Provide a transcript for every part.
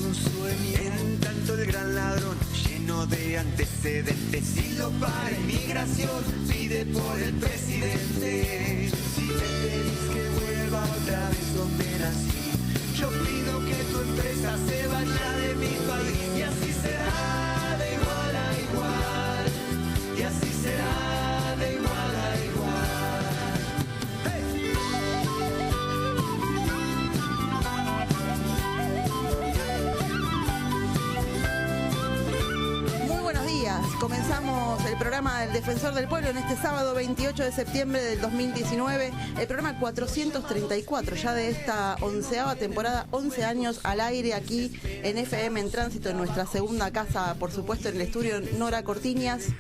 un sueño. En tanto el gran ladrón, lleno de antecedentes, y lo para inmigración, pide por el presidente. Si me pedís que vuelva otra vez donde nací, yo pido que tu empresa se vaya de mi país. Y así será de igual a igual. Y así será de igual a igual. ¡Hey! Muy buenos días. Comenzamos el programa del Defensor del Pueblo en este sábado 28 de septiembre del 2019. El programa 434 ya de esta 11ª temporada, 11 años al aire aquí en FM en Tránsito, en nuestra segunda casa, por supuesto, en el estudio Nora Cortiñas.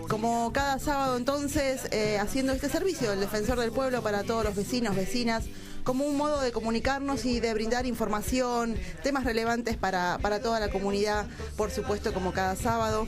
Como cada sábado entonces, haciendo este servicio del Defensor del Pueblo para todos los vecinos, vecinas, como un modo de comunicarnos y de brindar información, temas relevantes para toda la comunidad, por supuesto, como cada sábado.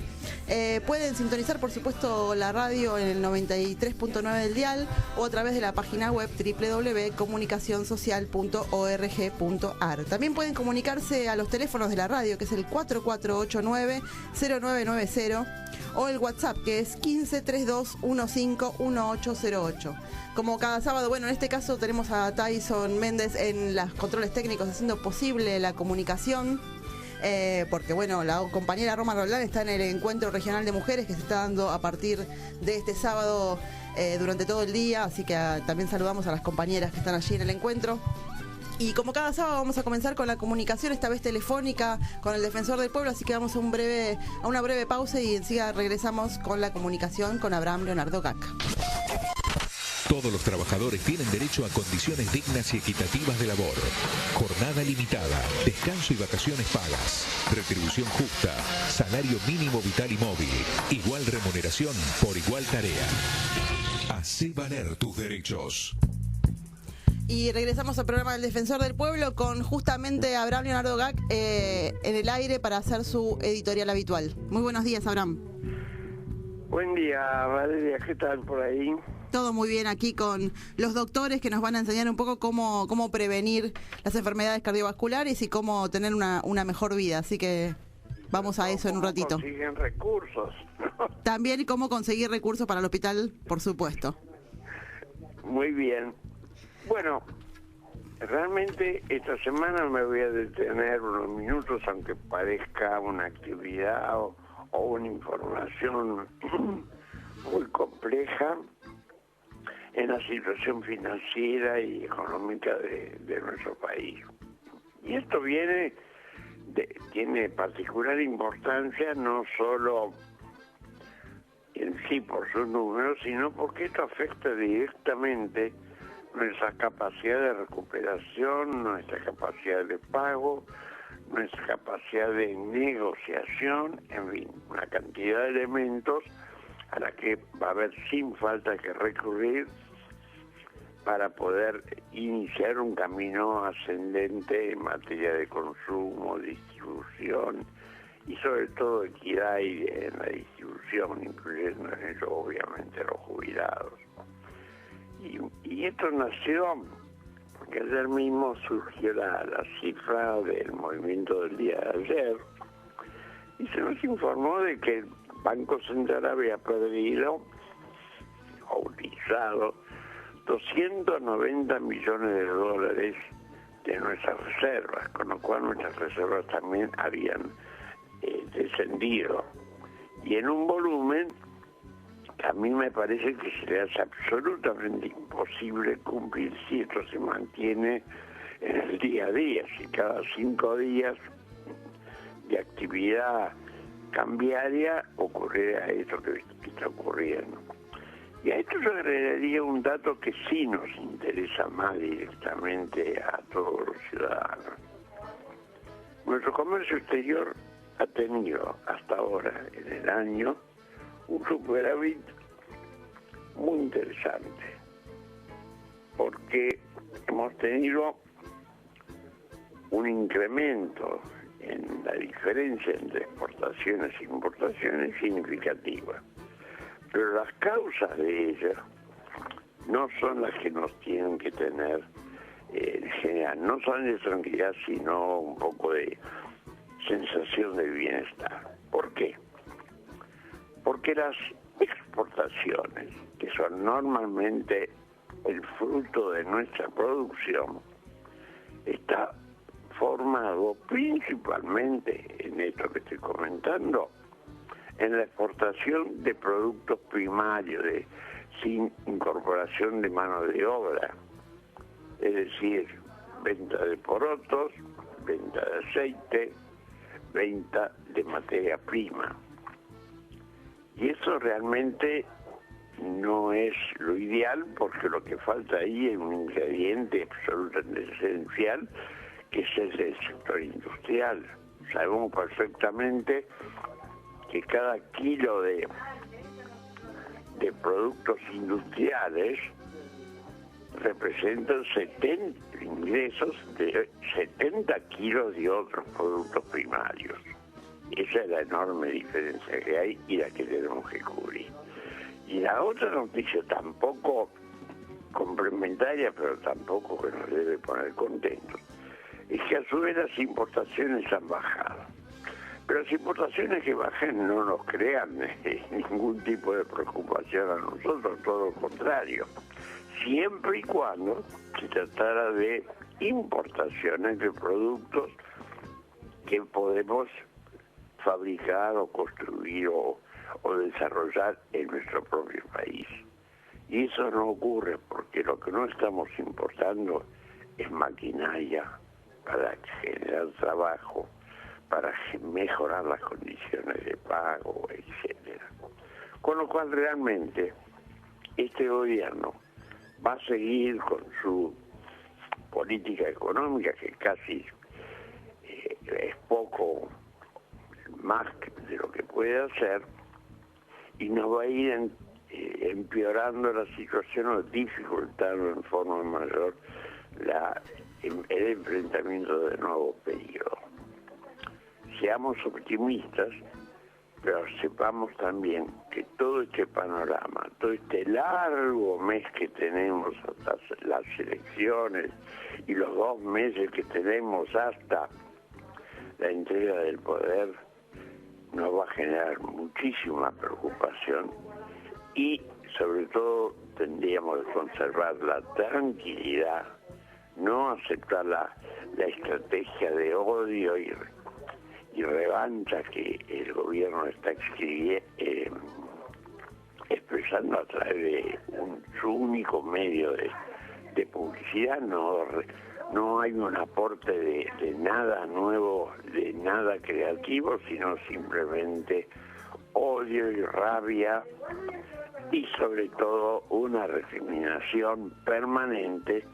Pueden sintonizar, por supuesto, la radio en el 93.9 del dial o a través de la página web www.comunicacionsocial.org.ar. También pueden comunicarse a los teléfonos de la radio, que es el 4489-0990, o el WhatsApp, que es 1532151808. Como cada sábado, bueno, en este caso tenemos a Tyson Méndez en los controles técnicos haciendo posible la comunicación, porque bueno, la compañera Roma Roldán está en el encuentro regional de mujeres que se está dando a partir de este sábado durante todo el día, así que también saludamos a las compañeras que están allí en el encuentro. Y como cada sábado vamos a comenzar con la comunicación, esta vez telefónica, con el Defensor del Pueblo, así que vamos a una breve pausa y enseguida regresamos con la comunicación con Abraham Leonardo Gaca. Todos los trabajadores tienen derecho a condiciones dignas y equitativas de labor. Jornada limitada, descanso y vacaciones pagas, retribución justa, salario mínimo vital y móvil, igual remuneración por igual tarea. Hacé valer tus derechos. Y regresamos al programa del Defensor del Pueblo con justamente Abraham Leonardo Gac en el aire para hacer su editorial habitual. Muy buenos días, Abraham. Buen día, Valeria, ¿qué tal por ahí? Todo muy bien aquí con los doctores que nos van a enseñar un poco cómo prevenir las enfermedades cardiovasculares y cómo tener una mejor vida, así que vamos a eso en un ratito. ¿Cómo consiguen recursos? También cómo conseguir recursos para el hospital, por supuesto. Muy bien. Bueno, realmente esta semana me voy a detener unos minutos, aunque parezca una actividad o una información muy compleja en la situación financiera y económica de nuestro país. Y esto tiene particular importancia no solo en sí por sus números, sino porque esto afecta directamente nuestra capacidad de recuperación, nuestra capacidad de pago, nuestra capacidad de negociación, en fin, una cantidad de elementos a la que va a haber sin falta que recurrir para poder iniciar un camino ascendente en materia de consumo, distribución y sobre todo equidad en la distribución, incluyendo en eso obviamente los jubilados. Y esto nació porque ayer mismo surgió la cifra del movimiento del día de ayer y se nos informó de que el Banco Central había perdido o utilizado 290 millones de dólares de nuestras reservas, con lo cual nuestras reservas también habían descendido. Y en un volumen que a mí me parece que se le hace absolutamente imposible cumplir si esto se mantiene en el día a día, si cada 5 días de actividad cambiaria ocurriera esto que está ocurriendo. Y a esto se agregaría un dato que sí nos interesa más directamente a todos los ciudadanos. Nuestro comercio exterior ha tenido hasta ahora en el año un superávit muy interesante, porque hemos tenido un incremento en la diferencia entre exportaciones e importaciones significativa. Pero las causas de ellas no son las que nos tienen que tener en general, no son de tranquilidad, sino un poco de situación de bienestar. ¿Por qué? Porque las exportaciones, que son normalmente el fruto de nuestra producción, está formado principalmente en esto que estoy comentando, en la exportación de productos primarios, sin incorporación de mano de obra, es decir, venta de porotos, venta de aceite, venta de materia prima. Y eso realmente no es lo ideal, porque lo que falta ahí es un ingrediente absolutamente esencial, que es el sector industrial. Sabemos perfectamente que cada kilo de productos industriales representan ingresos de 70 kilos de otros productos primarios. Esa es la enorme diferencia que hay y la que tenemos que cubrir. Y la otra noticia, tampoco complementaria, pero tampoco que nos debe poner contentos, es que a su vez las importaciones han bajado. Pero las importaciones que bajen no nos crean ningún tipo de preocupación a nosotros, todo lo contrario. Siempre y cuando se tratara de importaciones de productos que podemos fabricar o construir o desarrollar en nuestro propio país. Y eso no ocurre porque lo que no estamos importando es maquinaria para generar trabajo, para mejorar las condiciones de pago, etcétera. Con lo cual realmente este gobierno va a seguir con su política económica, que casi es poco más de lo que puede hacer, y nos va a ir empeorando la situación o dificultando en forma mayor el enfrentamiento de nuevos peligros. Seamos optimistas, pero sepamos también que todo este panorama, todo este largo mes que tenemos hasta las elecciones y los 2 meses que tenemos hasta la entrega del poder, nos va a generar muchísima preocupación y sobre todo tendríamos que conservar la tranquilidad, no aceptar la estrategia de odio y revancha que el gobierno está expresando a través de su único medio de publicidad. No hay un aporte de nada nuevo, de nada creativo, sino simplemente odio y rabia y sobre todo una recriminación permanente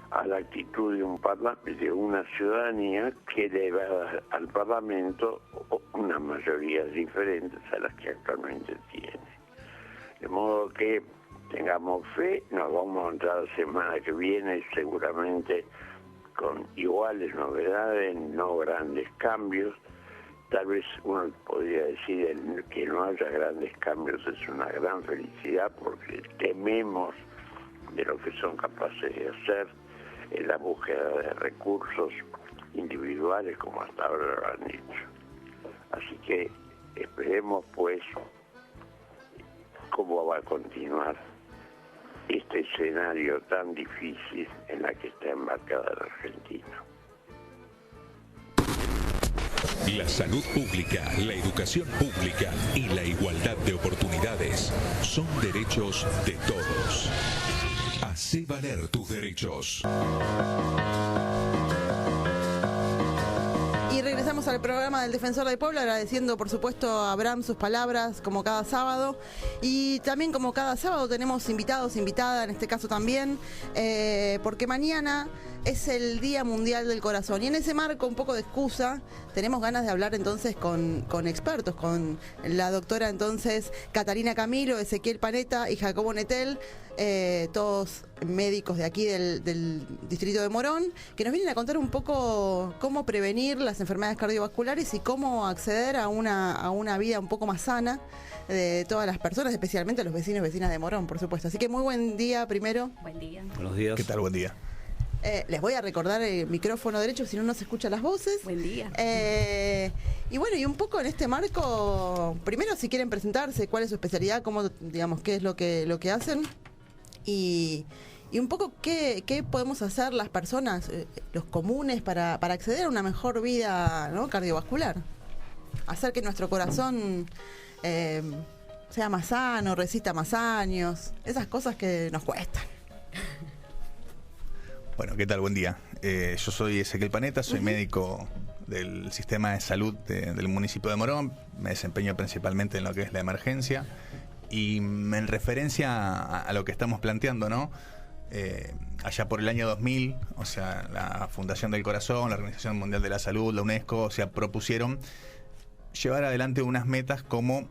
a la actitud de una ciudadanía que le da al Parlamento unas mayorías diferentes a las que actualmente tiene. De modo que tengamos fe, nos vamos a encontrar la semana que viene seguramente con iguales novedades, no grandes cambios. Tal vez uno podría decir que no haya grandes cambios es una gran felicidad, porque tememos de lo que son capaces de hacer en la búsqueda de recursos individuales como hasta ahora lo han hecho. Así que esperemos pues cómo va a continuar este escenario tan difícil en la que está embarcada la Argentina. La salud pública, la educación pública y la igualdad de oportunidades son derechos de todos. Hacé valer tus derechos. Y regresamos al programa del Defensor del Pueblo, agradeciendo por supuesto a Abraham sus palabras como cada sábado, y también como cada sábado tenemos invitados, invitada en este caso también, porque mañana es el Día Mundial del Corazón, y en ese marco, un poco de excusa, tenemos ganas de hablar entonces con expertos, con la doctora entonces Catarina Camilo, Ezequiel Panetta y Jacobo Nettel, todos médicos de aquí del distrito de Morón, que nos vienen a contar un poco cómo prevenir las enfermedades cardiovasculares y cómo acceder a una vida un poco más sana de todas las personas, especialmente los vecinos y vecinas de Morón, por supuesto. Así que muy buen día primero. Buen día. Buenos días. ¿Qué tal? Buen día. Les voy a recordar el micrófono derecho, si no, no se escuchan las voces. Buen día. Y bueno, y un poco en este marco, primero si quieren presentarse, cuál es su especialidad, cómo, digamos, qué es lo que hacen y un poco qué podemos hacer las personas, los comunes, para acceder a una mejor vida, ¿no?, cardiovascular. Hacer que nuestro corazón sea más sano, resista más años, esas cosas que nos cuestan. Bueno, ¿qué tal? Buen día. Yo soy Ezequiel Panetta, soy médico del sistema de salud del municipio de Morón. Me desempeño principalmente en lo que es la emergencia. Y en referencia a lo que estamos planteando, ¿no? Allá por el año 2000, o sea, la Fundación del Corazón, la Organización Mundial de la Salud, la UNESCO, o sea, propusieron llevar adelante unas metas como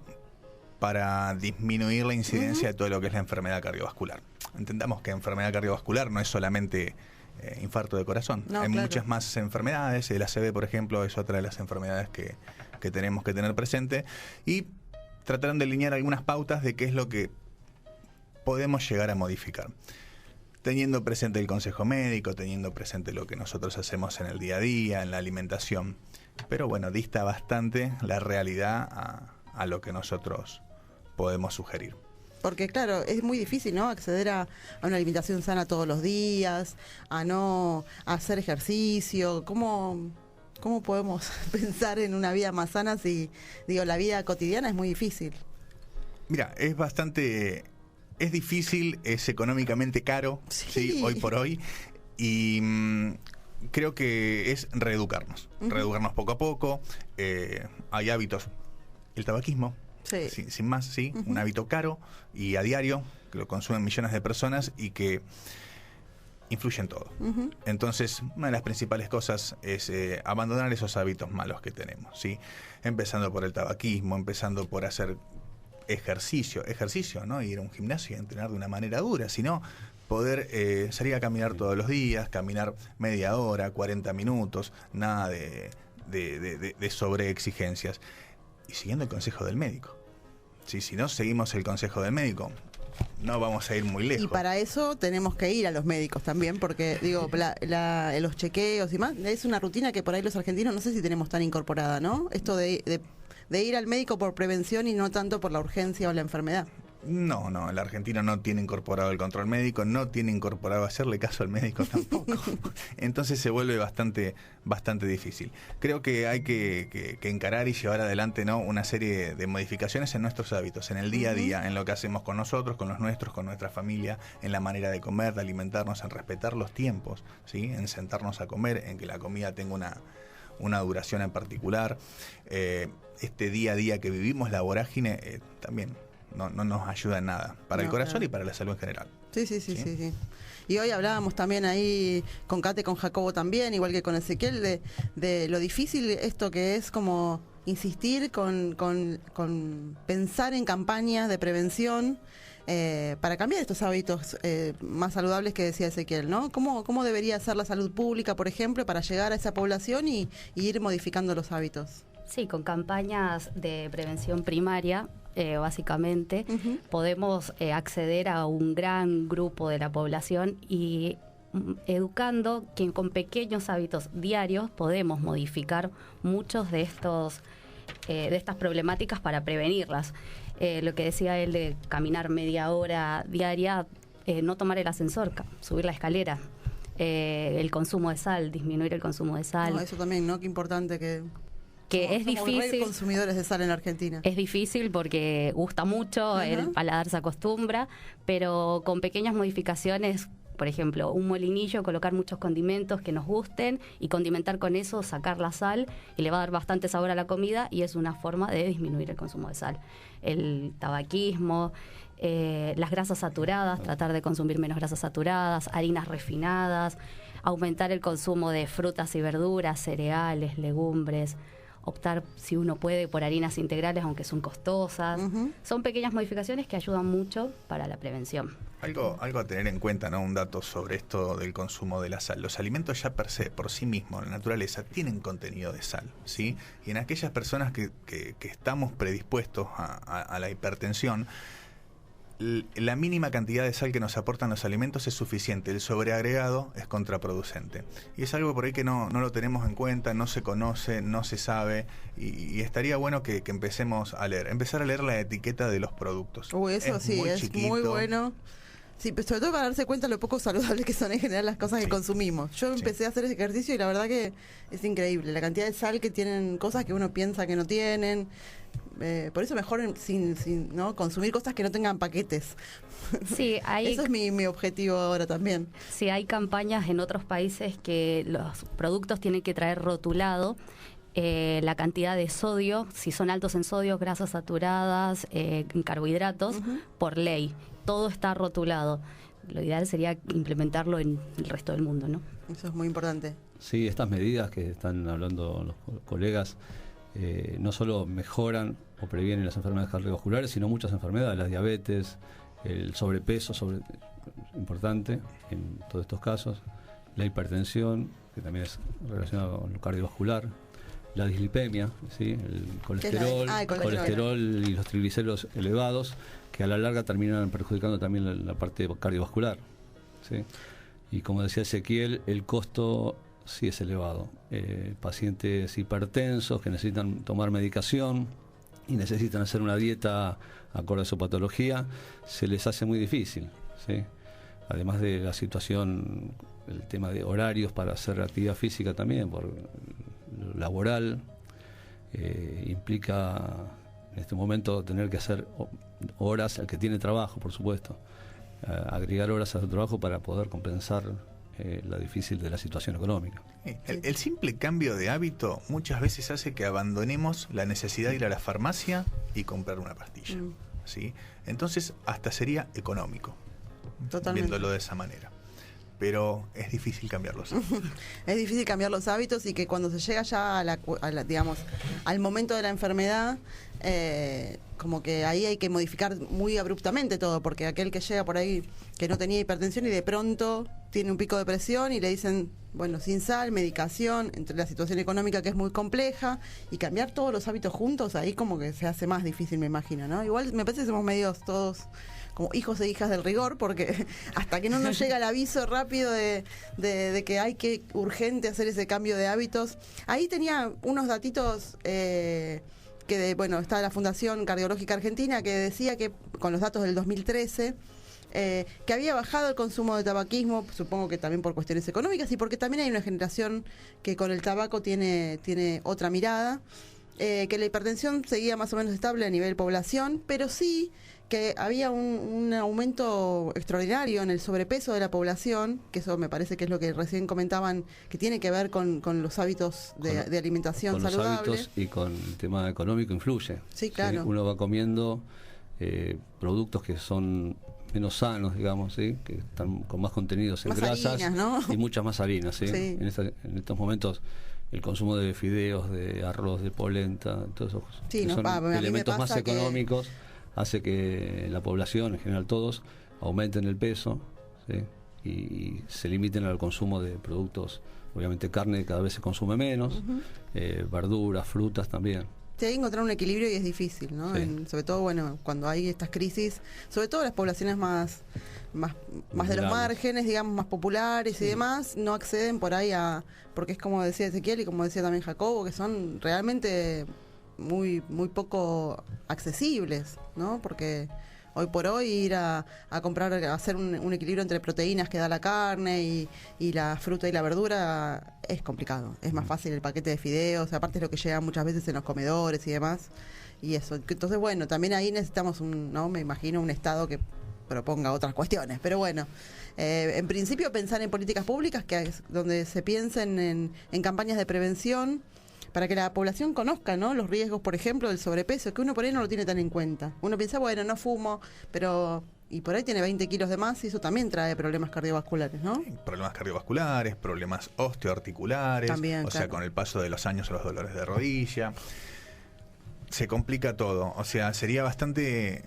para disminuir la incidencia de todo lo que es la enfermedad cardiovascular. Entendamos que enfermedad cardiovascular no es solamente infarto de corazón. No, hay claro. muchas más enfermedades. El ACV, por ejemplo, es otra de las enfermedades que tenemos que tener presente. Y trataron de alinear algunas pautas de qué es lo que podemos llegar a modificar. Teniendo presente el consejo médico, teniendo presente lo que nosotros hacemos en el día a día, en la alimentación. Pero bueno, dista bastante la realidad a lo que nosotros podemos sugerir. Porque claro, es muy difícil, ¿no?, acceder a una alimentación sana todos los días, a no hacer ejercicio. ¿Cómo podemos pensar en una vida más sana si, digo, la vida cotidiana es muy difícil? Mira, es difícil, es económicamente caro, ¿sí? Hoy por hoy, y creo que es reeducarnos poco a poco. Hay hábitos, el tabaquismo, sin más, sí, un hábito caro y a diario, que lo consumen millones de personas y que influye en todo. Entonces, una de las principales cosas es abandonar esos hábitos malos que tenemos, ¿sí? Empezando por el tabaquismo, empezando por hacer ejercicio, ¿no? Ir a un gimnasio y entrenar de una manera dura, sino poder salir a caminar todos los días, caminar media hora, 40 minutos, nada de sobreexigencias. Y siguiendo el consejo del médico. ¿Sí? Si no seguimos el consejo del médico, no vamos a ir muy lejos. Y para eso tenemos que ir a los médicos también, porque digo, los chequeos y más, es una rutina que por ahí los argentinos no sé si tenemos tan incorporada, ¿no? Esto de ir al médico por prevención y no tanto por la urgencia o la enfermedad. No, el argentino no tiene incorporado el control médico, no tiene incorporado hacerle caso al médico tampoco. Entonces se vuelve bastante difícil. Creo que hay que encarar y llevar adelante, ¿no?, una serie de modificaciones en nuestros hábitos, en el día a día, en lo que hacemos con nosotros, con los nuestros, con nuestra familia, en la manera de comer, de alimentarnos, en respetar los tiempos, ¿sí?, en sentarnos a comer, en que la comida tenga una duración en particular. Este día a día que vivimos, la vorágine, también no nos ayuda en nada para el corazón, claro, y para la salud en general. Sí. Y hoy hablábamos también ahí con Kate, con Jacobo también, igual que con Ezequiel, de lo difícil esto que es como insistir con pensar en campañas de prevención para cambiar estos hábitos más saludables que decía Ezequiel, ¿no? ¿Cómo debería ser la salud pública, por ejemplo, para llegar a esa población y ir modificando los hábitos? Sí, con campañas de prevención primaria, básicamente, podemos acceder a un gran grupo de la población y educando que con pequeños hábitos diarios podemos modificar muchos de estas problemáticas para prevenirlas. Lo que decía él de caminar media hora diaria, no tomar el ascensor, subir la escalera. El consumo de sal, disminuir el consumo de sal. No, eso también, ¿no? Qué importante que es difícil. Consumidores de sal en Argentina. Es difícil porque gusta mucho, el paladar se acostumbra, pero con pequeñas modificaciones, por ejemplo, un molinillo, colocar muchos condimentos que nos gusten y condimentar con eso, sacar la sal y le va a dar bastante sabor a la comida y es una forma de disminuir el consumo de sal. El tabaquismo, las grasas saturadas, tratar de consumir menos grasas saturadas, harinas refinadas, aumentar el consumo de frutas y verduras, cereales, legumbres, optar, si uno puede, por harinas integrales, aunque son costosas. Son pequeñas modificaciones que ayudan mucho para la prevención. Algo a tener en cuenta, ¿no? Un dato sobre esto del consumo de la sal. Los alimentos ya per se, por sí mismos, en la naturaleza, tienen contenido de sal, ¿sí? Y en aquellas personas que estamos predispuestos a la hipertensión, la mínima cantidad de sal que nos aportan los alimentos es suficiente, el sobreagregado es contraproducente. Y es algo por ahí que no lo tenemos en cuenta, no se conoce, no se sabe, y estaría bueno que empecemos a leer, empezar a leer la etiqueta de los productos. Eso sí, es chiquito. muy bueno. Sí, pero sobre todo para darse cuenta lo poco saludables que son en general las cosas que consumimos. Yo empecé a hacer ese ejercicio y la verdad que es increíble, la cantidad de sal que tienen cosas que uno piensa que no tienen. Por eso mejor sin ¿no? consumir cosas que no tengan paquetes. Sí, eso es mi objetivo ahora también. Sí, hay campañas en otros países que los productos tienen que traer rotulado la cantidad de sodio, si son altos en sodio, grasas saturadas, carbohidratos, por ley. Todo está rotulado. Lo ideal sería implementarlo en el resto del mundo, ¿no? Eso es muy importante. Sí, estas medidas que están hablando los colegas no solo mejoran o previenen las enfermedades cardiovasculares, sino muchas enfermedades, la diabetes, el sobrepeso, importante en todos estos casos, la hipertensión, que también es relacionada con lo cardiovascular, la dislipemia, ¿sí? El colesterol y los triglicéridos elevados, que a la larga terminan perjudicando también la parte cardiovascular, ¿sí? Y como decía Ezequiel, el costo sí es elevado. Pacientes hipertensos que necesitan tomar medicación y necesitan hacer una dieta acorde a su patología, se les hace muy difícil, ¿sí? Además de la situación, el tema de horarios para hacer actividad física también, por lo laboral, implica en este momento tener que hacer horas, al que tiene trabajo, por supuesto, agregar horas a su trabajo para poder compensar la difícil de la situación económica. El simple cambio de hábito muchas veces hace que abandonemos la necesidad de ir a la farmacia y comprar una pastilla, ¿sí? Entonces hasta sería económico, totalmente, viéndolo de esa manera. Pero es difícil cambiar los hábitos. Es difícil cambiar los hábitos, y que cuando se llega ya digamos, al momento de la enfermedad, como que ahí hay que modificar muy abruptamente todo, porque aquel que llega por ahí que no tenía hipertensión y de pronto tiene un pico de presión y le dicen, bueno, sin sal, medicación, entre la situación económica que es muy compleja, y cambiar todos los hábitos juntos, ahí como que se hace más difícil, me imagino, ¿no? Igual me parece que somos medios todos como hijos e hijas del rigor, porque hasta que no nos llega el aviso rápido de que hay que urgente hacer ese cambio de hábitos. Ahí tenía unos datitos está la Fundación Cardiológica Argentina, que decía que con los datos del 2013 que había bajado el consumo de tabaquismo, supongo que también por cuestiones económicas, y porque también hay una generación que con el tabaco tiene otra mirada, que la hipertensión seguía más o menos estable a nivel población, pero sí que había un aumento extraordinario en el sobrepeso de la población, que eso me parece que es lo que recién comentaban, que tiene que ver con los hábitos de alimentación saludable. Con los hábitos y con el tema económico influye. Sí, claro. ¿Sí? Uno va comiendo productos que son menos sanos, digamos, ¿sí? Que están con más contenidos en más grasas, harinas, ¿no? Y muchas más harinas, ¿sí? Sí. En estos momentos el consumo de fideos, de arroz, de polenta, todos esos que son elementos más económicos, hace que la población, en general todos, aumenten el peso, ¿sí? Y se limiten al consumo de productos. Obviamente carne cada vez se consume menos, verduras, frutas también. Sí, hay que encontrar un equilibrio y es difícil, ¿no? Sí. Sobre todo, bueno, cuando hay estas crisis, sobre todo las poblaciones más de los márgenes, digamos, más populares, sí, y demás, no acceden por ahí porque es como decía Ezequiel y como decía también Jacobo, que son realmente muy poco accesibles, ¿no? Porque hoy por hoy ir a comprar, a hacer un equilibrio entre proteínas que da la carne y la fruta y la verdura es complicado. Es más fácil el paquete de fideos, aparte es lo que llega muchas veces en los comedores y demás. Y eso. Entonces, bueno, también ahí necesitamos me imagino, un Estado que proponga otras cuestiones. Pero bueno, en principio pensar en políticas públicas donde se piensen en campañas de prevención, para que la población conozca, ¿no? Los riesgos, por ejemplo, del sobrepeso, que uno por ahí no lo tiene tan en cuenta. Uno piensa, bueno, no fumo, y por ahí tiene 20 kilos de más, y eso también trae problemas cardiovasculares, ¿no? Problemas cardiovasculares, problemas osteoarticulares, también, sea, con el paso de los años, los dolores de rodilla. Se complica todo, o sea, sería bastante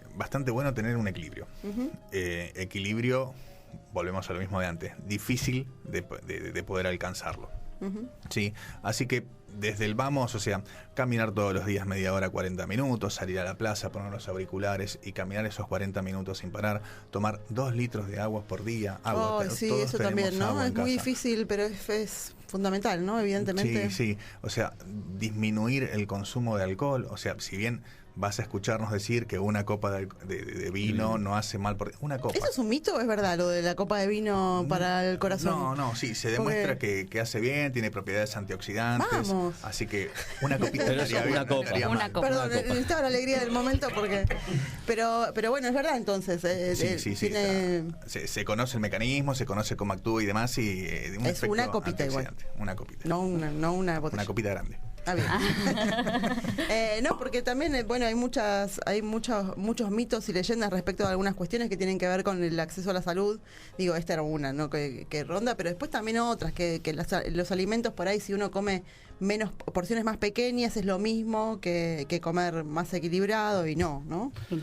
bueno tener un equilibrio. Equilibrio, volvemos a lo mismo de antes, difícil de poder alcanzarlo. Sí, así que desde el vamos, o sea, caminar todos los días media hora, 40 minutos, salir a la plaza, poner los auriculares y caminar esos 40 minutos sin parar, tomar 2 litros de agua por día. Agua, sí, todos eso también, ¿no? Es muy casa. difícil, pero es fundamental, ¿no? Evidentemente. Sí, o sea, disminuir el consumo de alcohol, o sea, si bien vas a escucharnos decir que una copa de vino no hace mal por una copa. ¿Eso es un mito o es verdad, lo de la copa de vino para el corazón? No, sí, se demuestra que hace bien, tiene propiedades antioxidantes. Vamos. Así que una copita Pero estaría eso, bien, una copa. no estaría mal. Una copa. Perdón, necesitaba la alegría del momento porque... Pero bueno, es verdad entonces. Sí. Tiene... Se conoce el mecanismo, se conoce cómo actúa y demás. Y un Es efecto una copita igual. antioxidante. Una copita. No una botella. Una copita grande. Está bien. No, porque también, bueno, hay muchos mitos y leyendas respecto a algunas cuestiones que tienen que ver con el acceso a la salud. Digo, esta era una, ¿no? Que ronda, pero después también otras, que los alimentos por ahí, si uno come menos porciones más pequeñas, es lo mismo que comer más equilibrado y no. Y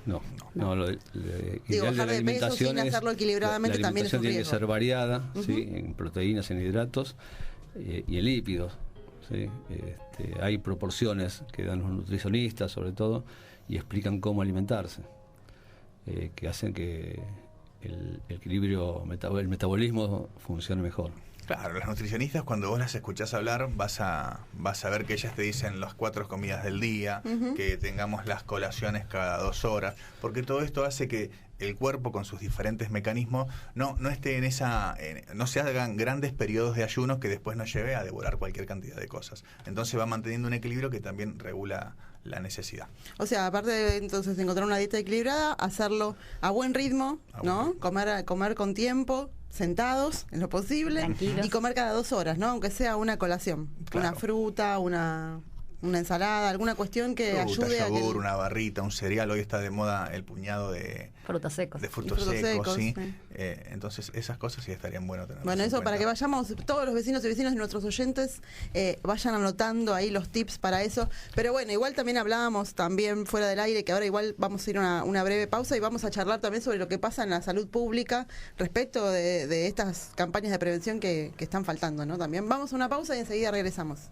no. No, lo Digo, ideal de bajar la de peso alimentación sin es, hacerlo equilibradamente la también es un alimentación tiene que riesgo. ser variada, ¿sí? En proteínas, en hidratos y en lípidos. ¿Sí? Hay proporciones que dan los nutricionistas, sobre todo, y explican cómo alimentarse, que hacen que el equilibrio, el metabolismo funcione mejor. Claro, las nutricionistas, cuando vos las escuchás hablar, vas a ver que ellas te dicen las 4 comidas del día, que tengamos las colaciones cada 2 horas, porque todo esto hace que el cuerpo, con sus diferentes mecanismos, no esté no se hagan grandes periodos de ayuno que después nos lleve a devorar cualquier cantidad de cosas. Entonces va manteniendo un equilibrio que también regula la necesidad. O sea, aparte de entonces encontrar una dieta equilibrada, hacerlo a buen ritmo, ¿no? Comer con tiempo, sentados en lo posible, Tranquilos. y comer cada 2 horas, ¿no? Aunque sea una colación, Claro. una fruta, una ensalada, alguna cuestión que Fruta, ayude yogur, a una barrita, un cereal. Hoy está de moda el puñado de Frutos secos. frutos frutos secos, secos, ¿sí? sí. Entonces esas cosas sí estarían bueno tener. Bueno, eso para que vayamos, todos los vecinos y vecinas de nuestros oyentes vayan anotando ahí los tips para eso. Pero bueno, igual también hablábamos también fuera del aire, que ahora igual vamos a ir a una breve pausa y vamos a charlar también sobre lo que pasa en la salud pública respecto de estas campañas de prevención que están faltando, ¿no? También vamos a una pausa y enseguida regresamos.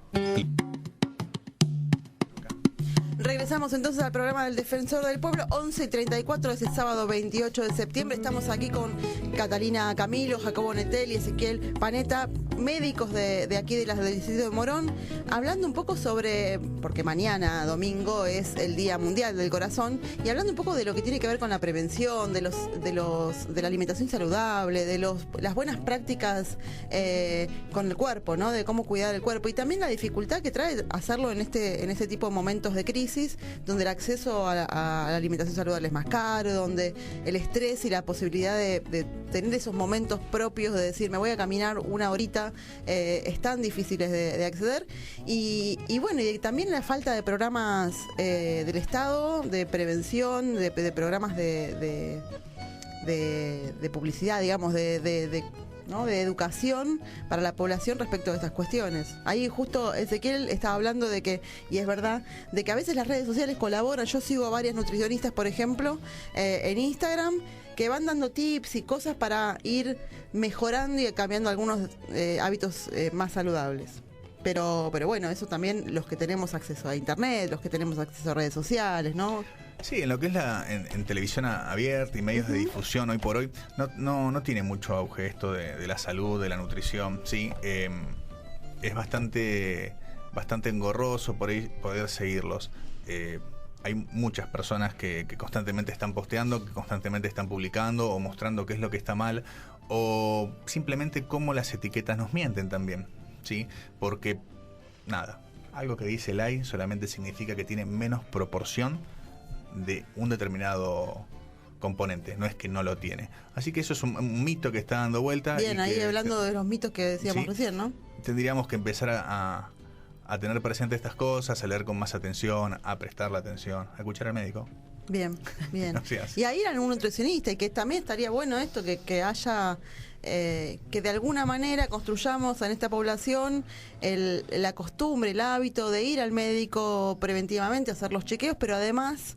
Regresamos entonces al programa del Defensor del Pueblo, 11:34 de ese sábado 28 de septiembre. Estamos aquí con Catalina Camilo, Jacobo Netel y Ezequiel Panetta, médicos de aquí del distrito de Morón, hablando un poco sobre, porque mañana, domingo, es el Día Mundial del Corazón, y hablando un poco de lo que tiene que ver con la prevención, de la alimentación saludable, de las buenas prácticas con el cuerpo, ¿no? De cómo cuidar el cuerpo, y también la dificultad que trae hacerlo en este tipo de momentos de crisis, donde el acceso a la alimentación saludable es más caro, donde el estrés y la posibilidad de tener esos momentos propios de decir me voy a caminar una horita están difíciles de acceder, y bueno, y también la falta de programas del Estado de prevención, de programas de publicidad, digamos, ¿no? de educación para la población respecto a estas cuestiones. Ahí justo Ezequiel estaba hablando de que, y es verdad, de que a veces las redes sociales colaboran. Yo sigo a varias nutricionistas, por ejemplo, en Instagram, que van dando tips y cosas para ir mejorando y cambiando algunos hábitos más saludables. Pero bueno, eso también los que tenemos acceso a internet, los que tenemos acceso a redes sociales, ¿no? Sí, en lo que es en televisión abierta y medios de difusión hoy por hoy, no tiene mucho auge esto de la salud, de la nutrición, ¿sí? Es bastante engorroso por ahí poder seguirlos. Hay muchas personas que constantemente están posteando, que constantemente están publicando o mostrando qué es lo que está mal, o simplemente cómo las etiquetas nos mienten también, ¿sí? Porque, nada, algo que dice el AI solamente significa que tiene menos proporción de un determinado componente, no es que no lo tiene. Así que eso es un mito que está dando vuelta. Bien, ahí hablando de los mitos que decíamos sí, recién, ¿no? Tendríamos que empezar a tener presente estas cosas, a leer con más atención, a prestarle atención, a escuchar al médico. Bien. No se hace. Y a ir a un nutricionista, y que también estaría bueno esto, que haya, que de alguna manera construyamos en esta población la costumbre, el hábito de ir al médico preventivamente, a hacer los chequeos, pero además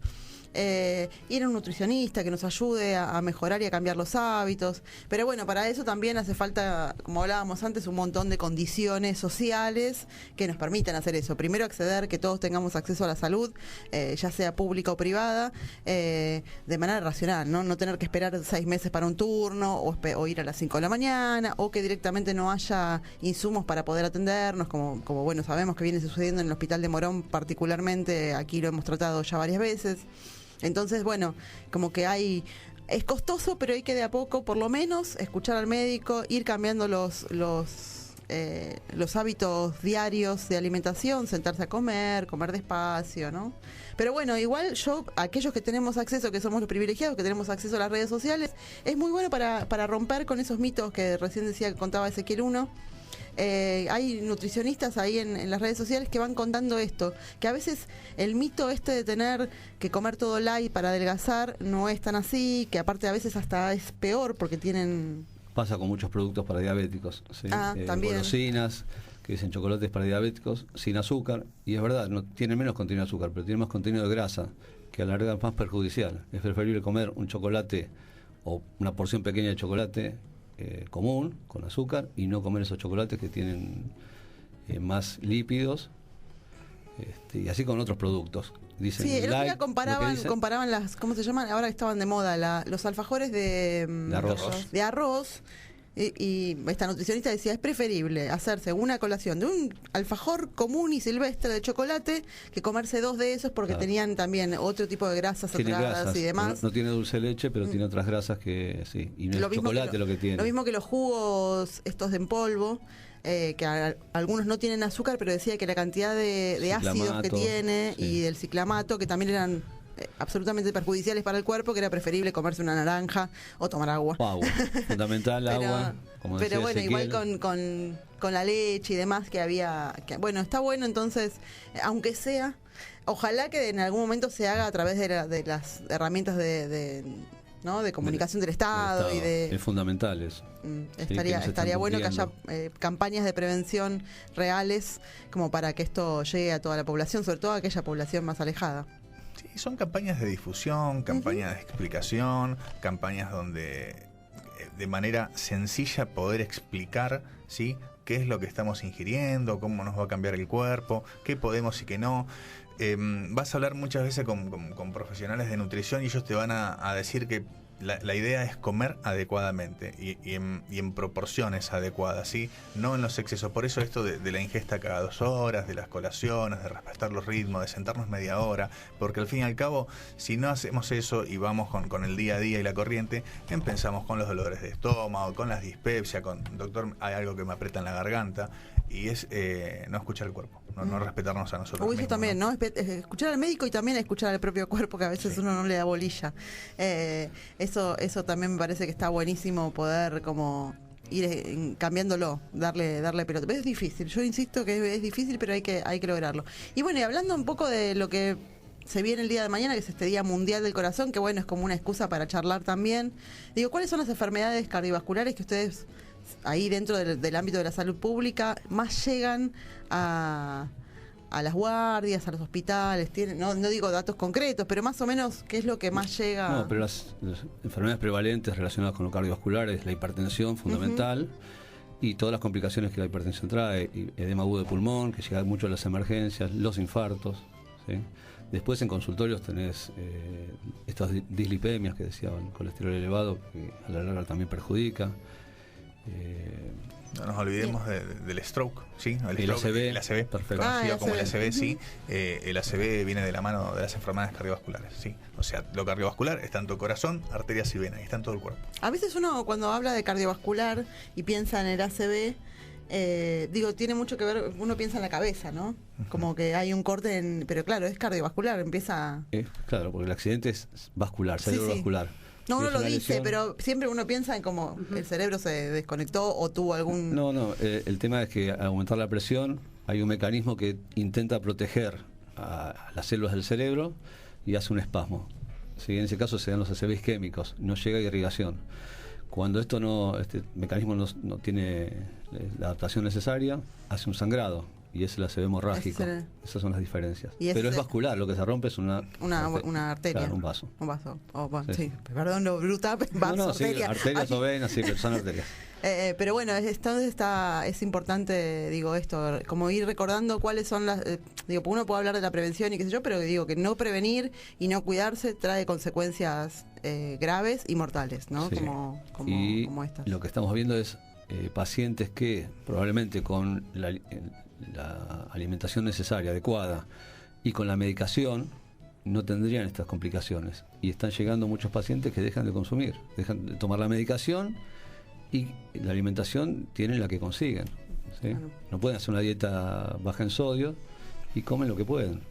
ir a un nutricionista que nos ayude a mejorar y a cambiar los hábitos. Pero bueno, para eso también hace falta, como hablábamos antes, un montón de condiciones sociales que nos permitan hacer eso. Primero, acceder, que todos tengamos acceso a la salud, ya sea pública o privada, de manera racional, ¿no? No tener que esperar 6 meses para un turno o ir a las 5 de la mañana, o que directamente no haya insumos para poder atendernos, como bueno, sabemos que viene sucediendo en el Hospital de Morón particularmente, aquí lo hemos tratado ya varias veces. Entonces, bueno, como que es costoso, pero hay que de a poco, por lo menos, escuchar al médico, ir cambiando los hábitos diarios de alimentación, sentarse a comer despacio, ¿no? Pero bueno, igual aquellos que tenemos acceso, que somos los privilegiados, que tenemos acceso a las redes sociales, es muy bueno para romper con esos mitos que recién decía, que contaba Ezequiel 1. Hay nutricionistas ahí en las redes sociales que van contando esto, que a veces el mito de tener que comer todo light para adelgazar no es tan así, que aparte a veces hasta es peor porque tienen... Pasa con muchos productos para diabéticos, ¿sí? También. Golosinas, que dicen chocolates para diabéticos, sin azúcar, y es verdad, no tienen menos contenido de azúcar, pero tienen más contenido de grasa, que a la larga es más perjudicial. Es preferible comer un chocolate o una porción pequeña de chocolate común, con azúcar, y no comer esos chocolates que tienen más lípidos, y así con otros productos. Dicen, sí, el otro día comparaban las, ¿cómo se llaman? Ahora que estaban de moda, los alfajores de arroz. Y esta nutricionista decía, es preferible hacerse una colación de un alfajor común y silvestre de chocolate que comerse 2 de esos, porque tenían también otro tipo de grasas saturadas y demás. No tiene dulce de leche, pero tiene otras grasas que sí. Y no es chocolate lo que tiene. Lo mismo que los jugos estos en polvo, que algunos no tienen azúcar, pero decía que la cantidad de ácidos que tiene y del ciclamato, que también eran absolutamente perjudiciales para el cuerpo, que era preferible comerse una naranja o tomar agua. Fundamental agua. Como pero bueno, Ezequiel. igual con la leche y demás que había, bueno, está bueno. Entonces, aunque sea, ojalá que en algún momento se haga a través de las herramientas de comunicación del Estado y de... Es fundamental eso. Estaría bueno que haya campañas de prevención reales como para que esto llegue a toda la población, sobre todo a aquella población más alejada. Sí, son campañas de difusión, campañas de explicación, campañas donde de manera sencilla poder explicar, ¿sí?, qué es lo que estamos ingiriendo, cómo nos va a cambiar el cuerpo, qué podemos y qué no. Vas a hablar muchas veces con profesionales de nutrición y ellos te van a decir que la idea es comer adecuadamente y en proporciones adecuadas, ¿sí? No en los excesos. Por eso esto de la ingesta cada 2 horas, de las colaciones, de respetar los ritmos, de sentarnos media hora, porque al fin y al cabo, si no hacemos eso y vamos con el día a día y la corriente, empezamos con los dolores de estómago, con las dispepsias, doctor, hay algo que me aprieta en la garganta, y es no escuchar el cuerpo, no respetarnos a nosotros mismos. Eso también, ¿no? Escuchar al médico y también escuchar al propio cuerpo, que a veces uno no le da bolilla. Eso también me parece que está buenísimo, poder como ir cambiándolo, darle pelota. Pero es difícil, yo insisto que es difícil, pero hay que lograrlo. Y bueno, y hablando un poco de lo que se viene el día de mañana, que es este Día Mundial del Corazón, que bueno, es como una excusa para charlar también. Digo, ¿cuáles son las enfermedades cardiovasculares que ustedes ahí dentro del ámbito de la salud pública más llegan a las guardias, a los hospitales? No digo datos concretos, pero más o menos, ¿qué es lo que más llega? No, pero las enfermedades prevalentes relacionadas con lo cardiovascular es la hipertensión fundamental, y todas las complicaciones que la hipertensión trae, edema agudo de pulmón, que llega mucho a las emergencias, los infartos, ¿sí? Después en consultorios tenés estas dislipemias que decían, colesterol elevado, que a la larga también perjudica. No nos olvidemos del stroke, ¿sí? El ACV, perfecto. Conocido como el ACV, sí. El ACV viene de la mano de las enfermedades cardiovasculares, sí. O sea, lo cardiovascular es tanto corazón, arterias y venas, y está en todo el cuerpo. A veces uno, cuando habla de cardiovascular y piensa en el ACV, tiene mucho que ver, uno piensa en la cabeza, ¿no? Como que hay un corte, pero claro, es cardiovascular, empieza... Claro, porque el accidente es vascular, cerebrovascular. No, uno lo dice, pero siempre uno piensa en cómo el cerebro se desconectó o tuvo algún... No, el tema es que al aumentar la presión hay un mecanismo que intenta proteger a las células del cerebro y hace un espasmo. ¿Sí? En ese caso se dan los ACV isquémicos, no llega irrigación. Cuando este mecanismo no tiene la adaptación necesaria, hace un sangrado y es el ACV hemorrágico. Esas son las diferencias. Pero es vascular, lo que se rompe es una arteria. Claro, un vaso. Un vaso. Sí. Perdón, lo bruta, vaso, arteria. Sí, arterias o venas, sí, pero son arterias. Pero bueno, entonces es importante, digo, esto, como ir recordando cuáles son las... digo, uno puede hablar de la prevención y qué sé yo, pero digo que no prevenir y no cuidarse trae consecuencias graves y mortales, ¿no? Sí. Como estas. Lo que estamos viendo es pacientes que probablemente con la alimentación necesaria, adecuada, y con la medicación no tendrían estas complicaciones. Y están llegando muchos pacientes que dejan de consumir, dejan de tomar la medicación, y la alimentación tienen la que consiguen, ¿sí? Claro. No pueden hacer una dieta baja en sodio y comen lo que pueden.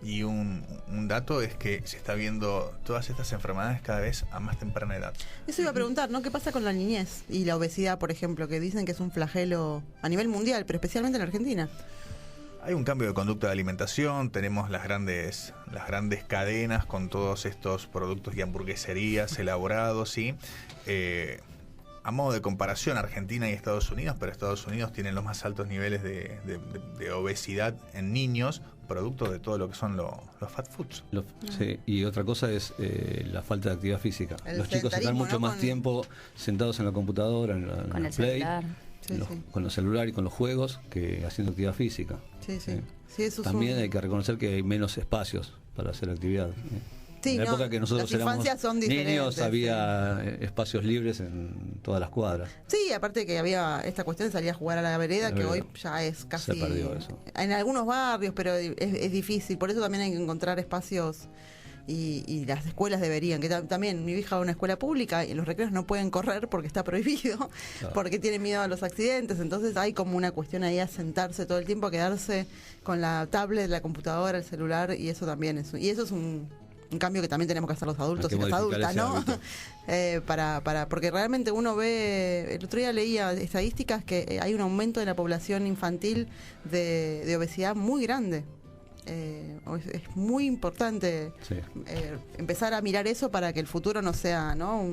Y un dato es que se está viendo todas estas enfermedades cada vez a más temprana edad. Eso iba a preguntar, ¿no? ¿Qué pasa con la niñez y la obesidad, por ejemplo, que dicen que es un flagelo a nivel mundial, pero especialmente en Argentina? Hay un cambio de conducta de alimentación, tenemos las grandes cadenas con todos estos productos y hamburgueserías elaborados, ¿sí? A modo de comparación, Argentina y Estados Unidos, pero Estados Unidos tienen los más altos niveles de obesidad en niños, producto de todo lo que son los fat foods. Sí, y otra cosa es la falta de actividad física. Los chicos están mucho más tiempo sentados en la computadora, en la Play, con el celular y con los juegos, que haciendo actividad física. Sí, eso también hay que reconocer que hay menos espacios para hacer actividad. Sí, en la época que nosotros éramos niños había espacios libres en todas las cuadras. Sí, aparte que había esta cuestión de salir a jugar a la vereda, que hoy ya es casi... Se perdió eso. En algunos barrios, pero es difícil. Por eso también hay que encontrar espacios y las escuelas deberían. Que también mi hija va a una escuela pública y los recreos no pueden correr porque está prohibido, claro, porque tienen miedo a los accidentes. Entonces hay como una cuestión ahí a sentarse todo el tiempo, a quedarse con la tablet, la computadora, el celular, y eso también es... Y eso es un cambio que también tenemos que hacer los adultos y las adultas, ¿no? Porque realmente uno ve, el otro día leía estadísticas que hay un aumento de la población infantil de obesidad muy grande. Es muy importante empezar a mirar eso para que el futuro no sea, ¿no?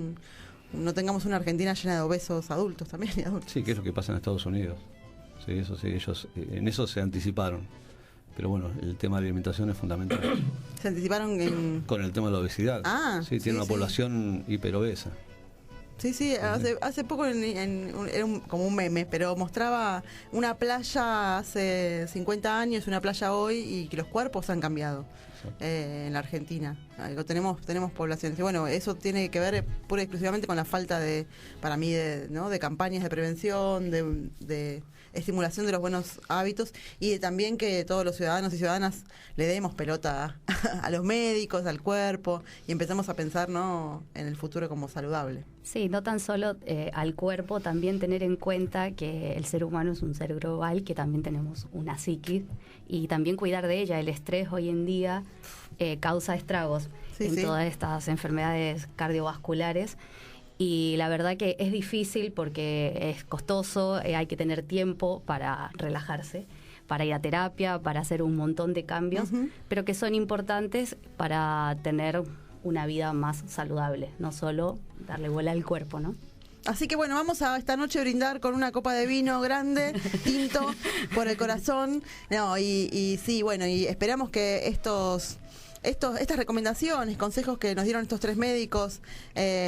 No tengamos una Argentina llena de obesos adultos también y adultos. Sí, que es lo que pasa en Estados Unidos. Sí, eso sí, ellos en eso se anticiparon. Pero bueno, el tema de la alimentación es fundamental. ¿Se anticiparon con el tema de la obesidad? Tiene una población hiperobesa. Sí, hace poco era como un meme, pero mostraba una playa hace 50 años, una playa hoy, y que los cuerpos han cambiado en la Argentina. Tenemos poblaciones. Y bueno, eso tiene que ver pura y exclusivamente con la falta para mí, de campañas de prevención, de estimulación de los buenos hábitos, y también que todos los ciudadanos y ciudadanas le demos pelota a los médicos, al cuerpo, y empezamos a pensar, ¿no?, en el futuro como saludable. Sí, no tan solo al cuerpo, también tener en cuenta que el ser humano es un ser global, que también tenemos una psiquis, y también cuidar de ella. El estrés hoy en día causa estragos en todas estas enfermedades cardiovasculares. Y la verdad que es difícil porque es costoso, hay que tener tiempo para relajarse, para ir a terapia, para hacer un montón de cambios, pero que son importantes para tener una vida más saludable, no solo darle bola al cuerpo, ¿no? Así que bueno, vamos a esta noche brindar con una copa de vino grande, tinto, por el corazón. No, y sí, bueno, y esperamos que estas recomendaciones, consejos que nos dieron estos tres médicos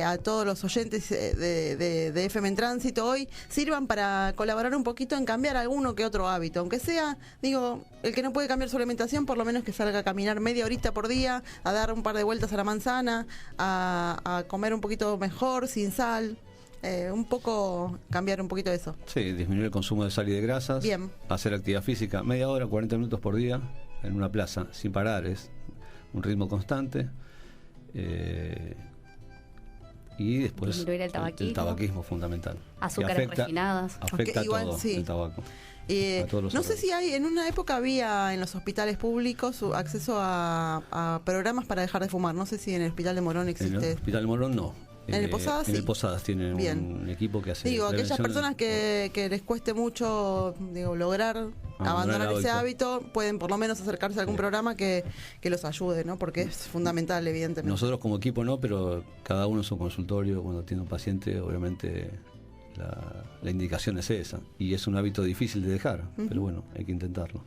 a todos los oyentes de FM en Tránsito hoy sirvan para colaborar un poquito en cambiar alguno que otro hábito, aunque sea, el que no puede cambiar su alimentación, por lo menos que salga a caminar media horita por día, a dar un par de vueltas a la manzana, a comer un poquito mejor, sin sal. Un poco, cambiar un poquito de eso. Sí, disminuir el consumo de sal y de grasas. Bien. Hacer actividad física, media hora, 40 minutos por día, en una plaza, sin parar, es un ritmo constante. Y después disminuir el tabaquismo fundamental. Azúcares refinadas. Afecta todo el tabaco. No sé si en una época había en los hospitales públicos acceso a programas para dejar de fumar. No sé si en el Hospital de Morón existe. En el Hospital de Morón no. ¿En el Posadas? En el Posadas tienen un equipo que hace. Aquellas personas que les cueste mucho lograr abandonar ese hábito, pueden por lo menos acercarse a algún programa que los ayude, ¿no? Porque es fundamental, evidentemente. Nosotros como equipo no, pero cada uno en su consultorio, cuando tiene un paciente, obviamente la indicación es esa. Y es un hábito difícil de dejar, pero bueno, hay que intentarlo.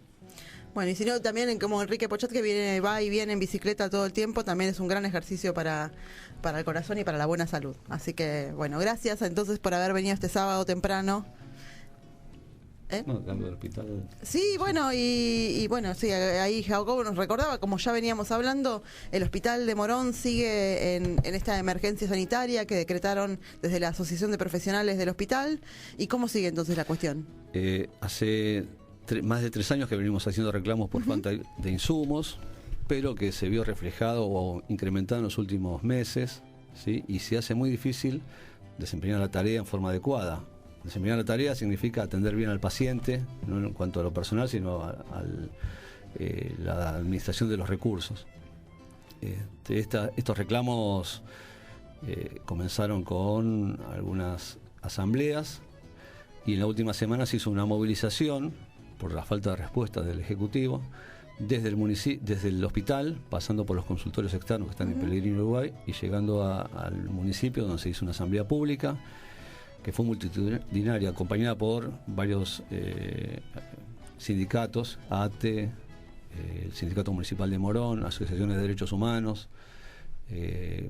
Bueno, y si no, también como Enrique Pochat, que va y viene en bicicleta todo el tiempo, también es un gran ejercicio para el corazón y para la buena salud. Así que, bueno, gracias entonces por haber venido este sábado temprano. No, cambio del hospital. Sí, bueno, y bueno, sí, ahí Jacobo nos recordaba, como ya veníamos hablando, el hospital de Morón sigue en esta emergencia sanitaria que decretaron desde la Asociación de Profesionales del Hospital. ¿Y cómo sigue entonces la cuestión? Hace más de 3 años que venimos haciendo reclamos por falta de insumos, pero que se vio reflejado o incrementado en los últimos meses, ¿sí? Y se hace muy difícil desempeñar la tarea en forma adecuada. Desempeñar la tarea significa atender bien al paciente, no en cuanto a lo personal, sino a la administración de los recursos. Estos reclamos comenzaron con algunas asambleas y en la última semana se hizo una movilización por la falta de respuesta del Ejecutivo desde el hospital, pasando por los consultorios externos que están en Pellegrini, Uruguay, y llegando al municipio, donde se hizo una asamblea pública que fue multitudinaria, acompañada por varios sindicatos, ATE, el Sindicato Municipal de Morón, asociaciones de derechos humanos,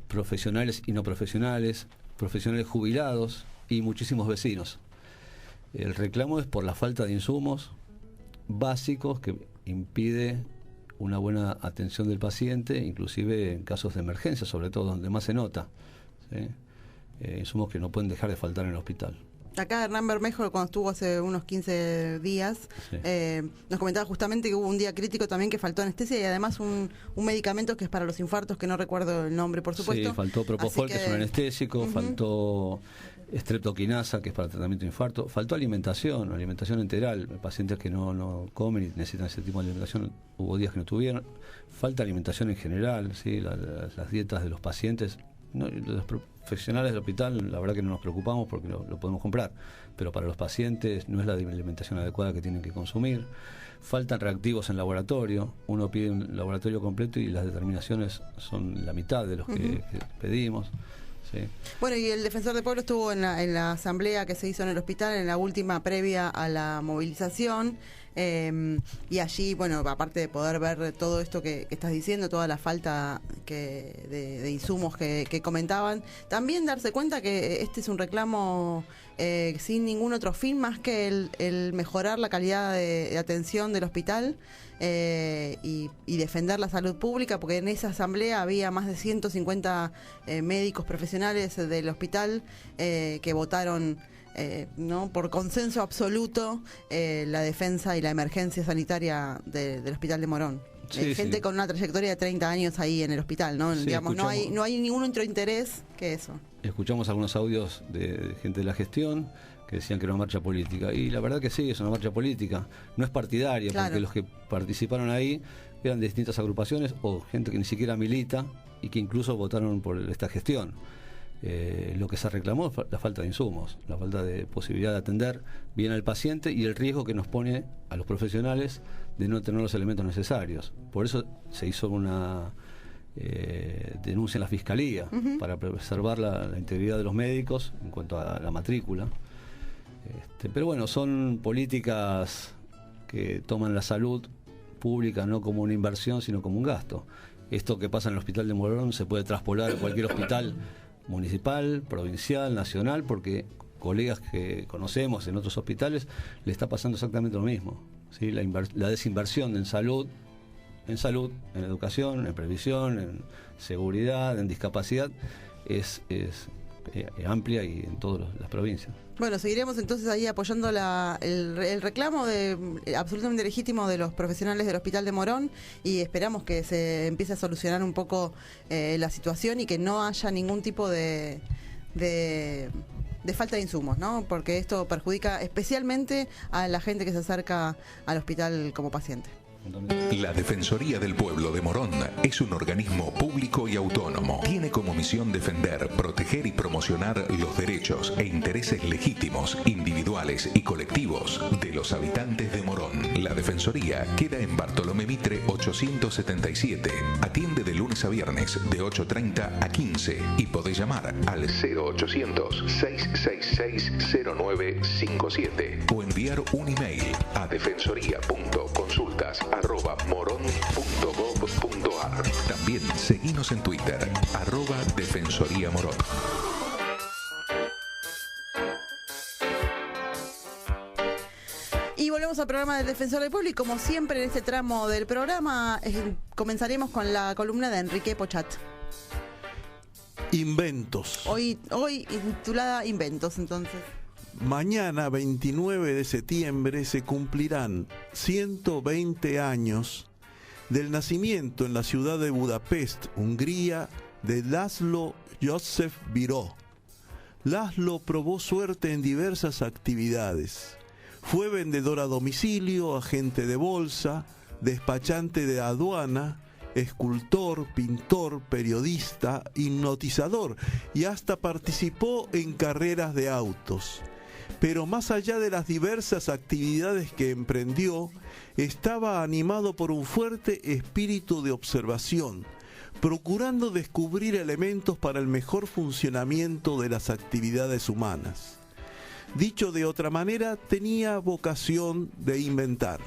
profesionales y no profesionales, profesionales jubilados y muchísimos vecinos. El reclamo es por la falta de insumos básicos que impide una buena atención del paciente, inclusive en casos de emergencia, sobre todo donde más se nota, ¿sí? Insumos que no pueden dejar de faltar en el hospital. Acá Hernán Bermejo, cuando estuvo hace unos 15 días, sí, nos comentaba justamente que hubo un día crítico también que faltó anestesia y además un medicamento que es para los infartos, que no recuerdo el nombre, por supuesto. Sí, faltó Propofol, que es un anestésico, faltó streptoquinasa, que es para tratamiento de infarto, faltó alimentación integral, pacientes que no comen y necesitan ese tipo de alimentación, hubo días que no tuvieron, falta alimentación en general, ¿sí? Las dietas de los pacientes. No, los profesionales del hospital, la verdad que no nos preocupamos porque lo podemos comprar, pero para los pacientes no es la alimentación adecuada que tienen que consumir. Faltan reactivos en laboratorio, uno pide un laboratorio completo y las determinaciones son la mitad de los que pedimos. Sí. Bueno, y el Defensor del Pueblo estuvo en la asamblea que se hizo en el hospital, en la última previa a la movilización. Y allí, bueno, aparte de poder ver todo esto que estás diciendo, toda la falta de insumos que comentaban, también darse cuenta que este es un reclamo sin ningún otro fin más que el mejorar la calidad de atención del hospital y defender la salud pública, porque en esa asamblea había más de 150 médicos profesionales del hospital que votaron ¿no? por consenso absoluto la defensa y la emergencia sanitaria del Hospital de Morón. Sí, gente con una trayectoria de 30 años ahí en el hospital, ¿no? Sí, digamos, no hay ningún otro interés que eso. Escuchamos algunos audios de gente de la gestión que decían que era una marcha política, y la verdad que sí, es una marcha política, no es partidaria, claro, porque los que participaron ahí eran de distintas agrupaciones o gente que ni siquiera milita y que incluso votaron por esta gestión. Lo que se reclamó es la falta de insumos, la falta de posibilidad de atender bien al paciente y el riesgo que nos pone a los profesionales de no tener los elementos necesarios. Por eso se hizo una denuncia en la Fiscalía para preservar la integridad de los médicos en cuanto a la matrícula. Pero bueno, son políticas que toman la salud pública no como una inversión, sino como un gasto. Esto que pasa en el Hospital de Morón se puede traspolar a cualquier hospital municipal, provincial, nacional, porque colegas que conocemos en otros hospitales le está pasando exactamente lo mismo, ¿sí? La desinversión en salud, en educación, en previsión, en seguridad, en discapacidad es amplia y en todas las provincias. Bueno, seguiremos entonces ahí apoyando el reclamo absolutamente legítimo de los profesionales del Hospital de Morón, y esperamos que se empiece a solucionar un poco la situación y que no haya ningún tipo de falta de insumos, ¿no? Porque esto perjudica especialmente a la gente que se acerca al hospital como paciente. La Defensoría del Pueblo de Morón es un organismo público y autónomo. Tiene como misión defender, proteger y promocionar los derechos e intereses legítimos, individuales y colectivos de los habitantes de Morón. La Defensoría queda en Bartolomé Mitre 877. Atiende de lunes a viernes de 8:30 a 15 y podés llamar al 0800-666-0957 o enviar un email a defensoría.consultas morón.gov.ar. También seguinos en Twitter, @Defensoría Morón. Y volvemos al programa del Defensor del Pueblo y como siempre en este tramo del programa comenzaremos con la columna de Enrique Pochat. Inventos. Hoy titulada Inventos, entonces. Mañana, 29 de septiembre, se cumplirán 120 años del nacimiento en la ciudad de Budapest, Hungría, de László József Biró. László probó suerte en diversas actividades. Fue vendedor a domicilio, agente de bolsa, despachante de aduana, escultor, pintor, periodista, hipnotizador y hasta participó en carreras de autos. Pero más allá de las diversas actividades que emprendió, estaba animado por un fuerte espíritu de observación, procurando descubrir elementos para el mejor funcionamiento de las actividades humanas. Dicho de otra manera, tenía vocación de inventar.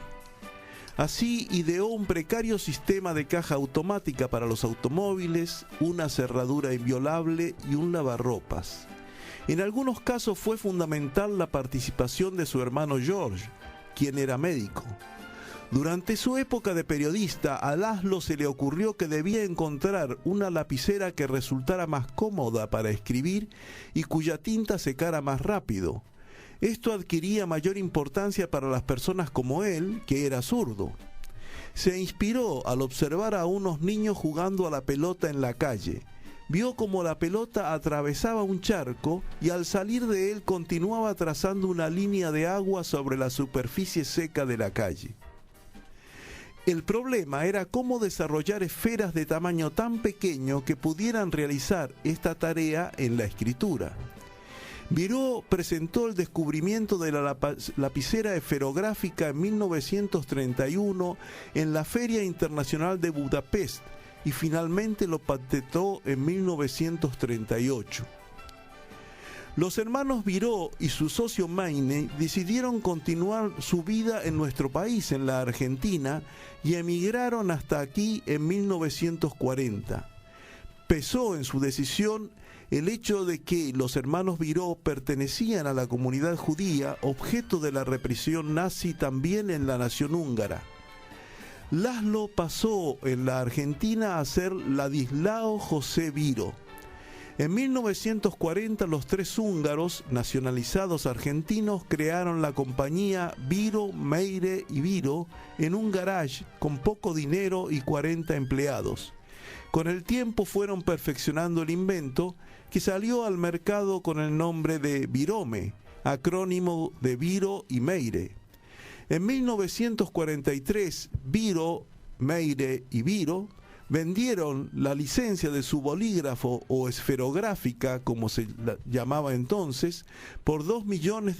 Así ideó un precario sistema de caja automática para los automóviles, una cerradura inviolable y un lavarropas. En algunos casos fue fundamental la participación de su hermano George, quien era médico. Durante su época de periodista, a László se le ocurrió que debía encontrar una lapicera que resultara más cómoda para escribir y cuya tinta secara más rápido. Esto adquiría mayor importancia para las personas como él, que era zurdo. Se inspiró al observar a unos niños jugando a la pelota en la calle. Vio cómo la pelota atravesaba un charco y al salir de él continuaba trazando una línea de agua sobre la superficie seca de la calle. El problema era cómo desarrollar esferas de tamaño tan pequeño que pudieran realizar esta tarea en la escritura. Biró presentó el descubrimiento de la lapicera esferográfica en 1931 en la Feria Internacional de Budapest y finalmente lo patentó en 1938. Los hermanos Biró y su socio Meine decidieron continuar su vida en nuestro país, en la Argentina, y emigraron hasta aquí en 1940. Pesó en su decisión el hecho de que los hermanos Biró pertenecían a la comunidad judía, objeto de la represión nazi también en la nación húngara. László pasó en la Argentina a ser Ladislao José Biró. En 1940 los tres húngaros, nacionalizados argentinos, crearon la compañía Biró, Meire y Biró en un garage con poco dinero y 40 empleados. Con el tiempo fueron perfeccionando el invento, que salió al mercado con el nombre de Birome, acrónimo de Biró y Meire. En 1943, Biró, Meire y Biró vendieron la licencia de su bolígrafo o esferográfica, como se llamaba entonces, por $2 millones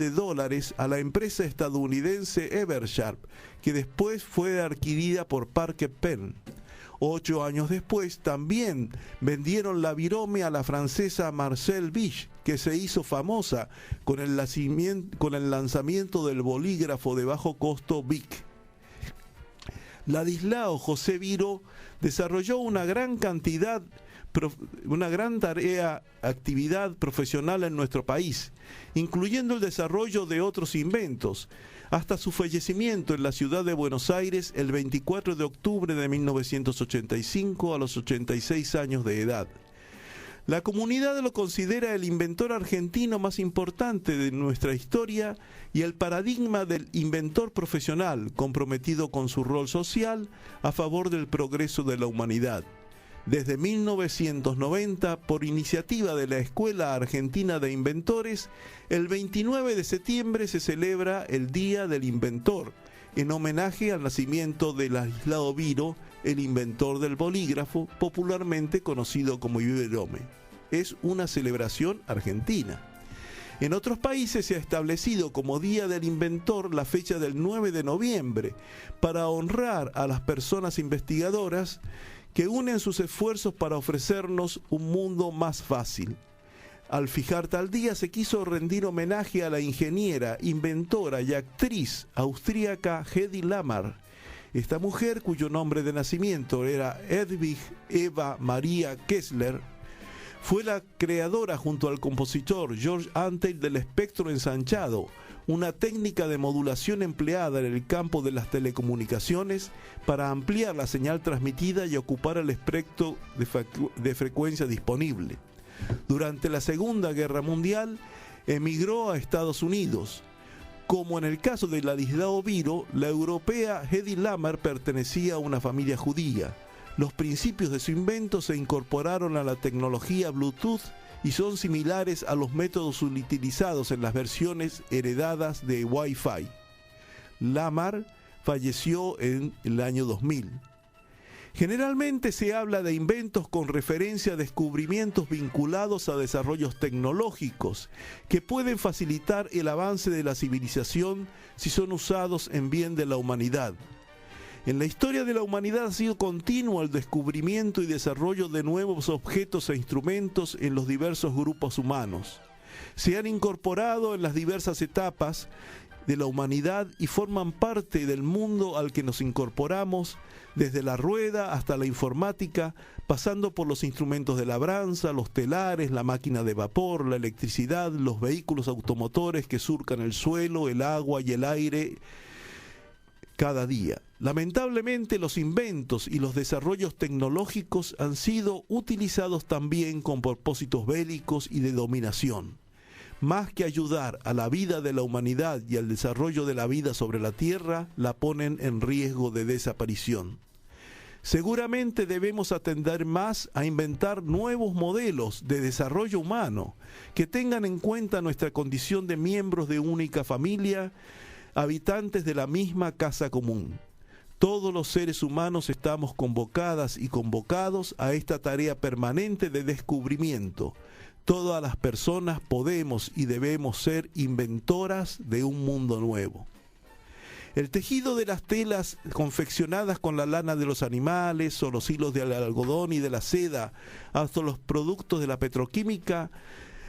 a la empresa estadounidense Eversharp, que después fue adquirida por Parker Pen. 8 años después también vendieron la Birome a la francesa Marcel Bich, que se hizo famosa con el lanzamiento del bolígrafo de bajo costo Bic. Ladislao José Biró desarrolló una gran actividad profesional en nuestro país, incluyendo el desarrollo de otros inventos, hasta su fallecimiento en la ciudad de Buenos Aires el 24 de octubre de 1985 a los 86 años de edad. La comunidad lo considera el inventor argentino más importante de nuestra historia y el paradigma del inventor profesional comprometido con su rol social a favor del progreso de la humanidad. Desde 1990, por iniciativa de la Escuela Argentina de Inventores, el 29 de septiembre se celebra el Día del Inventor, en homenaje al nacimiento de Ladislao Biró, el inventor del bolígrafo, popularmente conocido como Birome. Es una celebración argentina. En otros países se ha establecido como Día del Inventor la fecha del 9 de noviembre, para honrar a las personas investigadoras que unen sus esfuerzos para ofrecernos un mundo más fácil. Al fijar tal día se quiso rendir homenaje a la ingeniera, inventora y actriz austríaca Hedy Lamarr, Esta mujer, cuyo nombre de nacimiento era Hedwig Eva Maria Kessler, fue la creadora junto al compositor George Antheil del espectro ensanchado, una técnica de modulación empleada en el campo de las telecomunicaciones para ampliar la señal transmitida y ocupar el espectro de frecuencia disponible. Durante la Segunda Guerra Mundial, emigró a Estados Unidos. Como en el caso de Ladislao Biro, la europea Hedy Lamarr pertenecía a una familia judía. Los principios de su invento se incorporaron a la tecnología Bluetooth y son similares a los métodos utilizados en las versiones heredadas de Wi-Fi. Lamarr falleció en el año 2000. Generalmente se habla de inventos con referencia a descubrimientos vinculados a desarrollos tecnológicos que pueden facilitar el avance de la civilización si son usados en bien de la humanidad. En la historia de la humanidad ha sido continuo el descubrimiento y desarrollo de nuevos objetos e instrumentos en los diversos grupos humanos. Se han incorporado en las diversas etapas de la humanidad y forman parte del mundo al que nos incorporamos, desde la rueda hasta la informática, pasando por los instrumentos de labranza, los telares, la máquina de vapor, la electricidad, los vehículos automotores que surcan el suelo, el agua y el aire cada día. Lamentablemente, los inventos y los desarrollos tecnológicos han sido utilizados también con propósitos bélicos y de dominación. Más que ayudar a la vida de la humanidad y al desarrollo de la vida sobre la Tierra, la ponen en riesgo de desaparición. Seguramente debemos atender más a inventar nuevos modelos de desarrollo humano que tengan en cuenta nuestra condición de miembros de única familia, habitantes de la misma casa común. Todos los seres humanos estamos convocadas y convocados a esta tarea permanente de descubrimiento. Todas las personas podemos y debemos ser inventoras de un mundo nuevo. El tejido de las telas confeccionadas con la lana de los animales o los hilos del algodón y de la seda, hasta los productos de la petroquímica,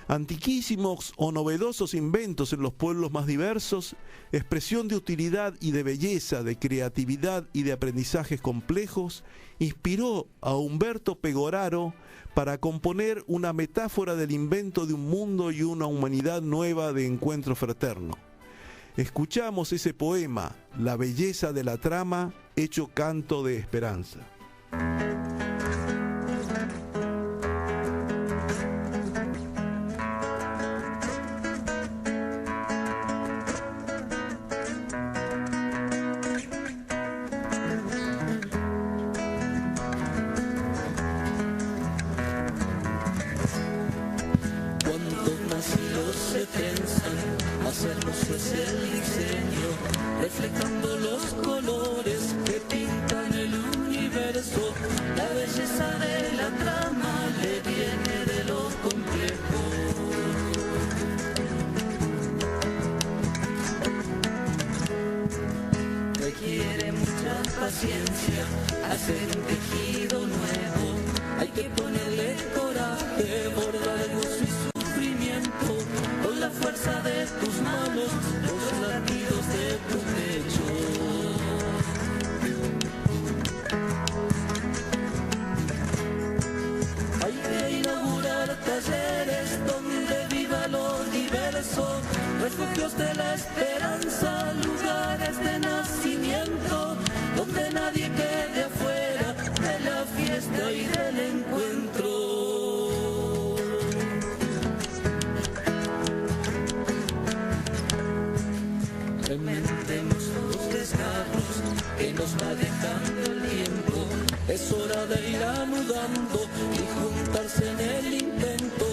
antiquísimos o novedosos inventos en los pueblos más diversos, expresión de utilidad y de belleza, de creatividad y de aprendizajes complejos, inspiró a Umberto Pegoraro para componer una metáfora del invento de un mundo y una humanidad nueva de encuentro fraterno. Escuchamos ese poema, La belleza de la trama, hecho canto de esperanza. Reflejando los colores que pintan el universo, la belleza de la trama le viene de lo complejo. Requiere mucha paciencia hacer un tejido nuevo, hay que ponerle coraje, bordar gozo y sufrimiento, con la fuerza de tus manos, los latidos de tu pecho. Hay que inaugurar talleres donde viva lo diverso, refugios de la esperanza, lugares de nacimiento, donde nadie quede afuera de la fiesta y del encuentro. Rementemos los desgarros que nos va dejando el tiempo. Es hora de ir anudando y juntarse en el intento,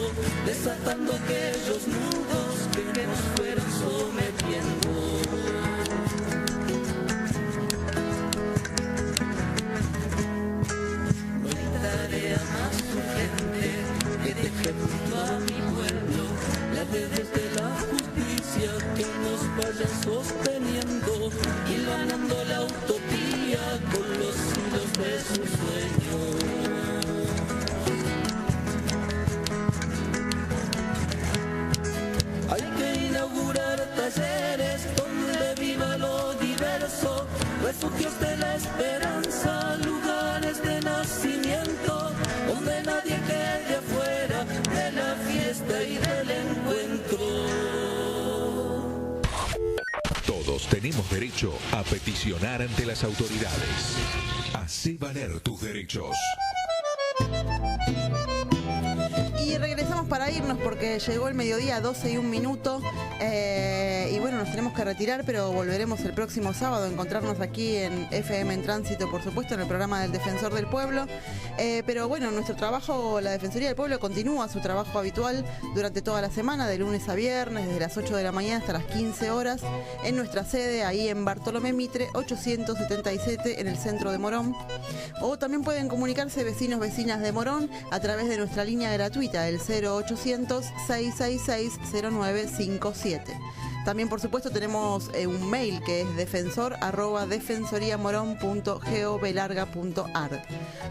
desatando aquellos nudos que nos fueron sometiendo. No hay tarea más urgente que deje junto a mi pueblo la de desde la justicia que nos vayan sosteniendo, hilvanando la utopía con los hilos de su sueño. nadie quede afuera de la fiesta y del encuentro. Todos tenemos derecho a peticionar ante las autoridades. Hacé valer tus derechos. Y regresamos para irnos porque llegó el mediodía, 12:01. Y bueno, nos tenemos que retirar, pero volveremos el próximo sábado a encontrarnos aquí en FM en Tránsito, por supuesto, en el programa del Defensor del Pueblo. Pero bueno, nuestro trabajo, la Defensoría del Pueblo continúa su trabajo habitual durante toda la semana, de lunes a viernes, desde las 8 de la mañana hasta las 15 horas, en nuestra sede, ahí en Bartolomé Mitre, 877, en el centro de Morón. O también pueden comunicarse vecinos, vecinas de Morón, a través de nuestra línea gratuita, el 0800-666-0957. También, por supuesto, tenemos un mail que es defensor@defensoriamoron.gov.ar.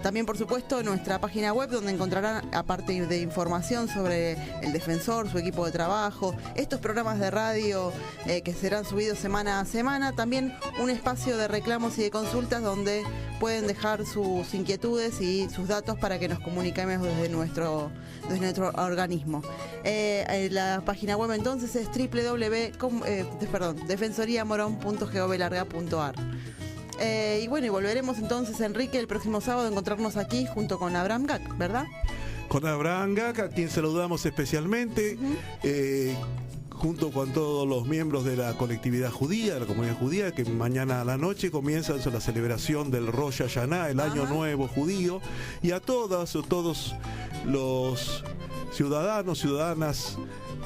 También, por supuesto, nuestra página web, donde encontrarán, aparte de información sobre el Defensor, su equipo de trabajo, estos programas de radio que serán subidos semana a semana, también un espacio de reclamos y de consultas donde pueden dejar sus inquietudes y sus datos para que nos comuniquemos desde nuestro organismo. La página web entonces es defensoriamoron.gov.ar. Y bueno, y volveremos entonces, Enrique, el próximo sábado a encontrarnos aquí junto con Abraham Gac, ¿verdad? Con Abraham Gac, a quien saludamos especialmente, junto con todos los miembros de la colectividad judía, de la comunidad judía, que mañana a la noche comienza la celebración del Rosh Hashanah, el Año Nuevo judío, y a todos los ciudadanos, ciudadanas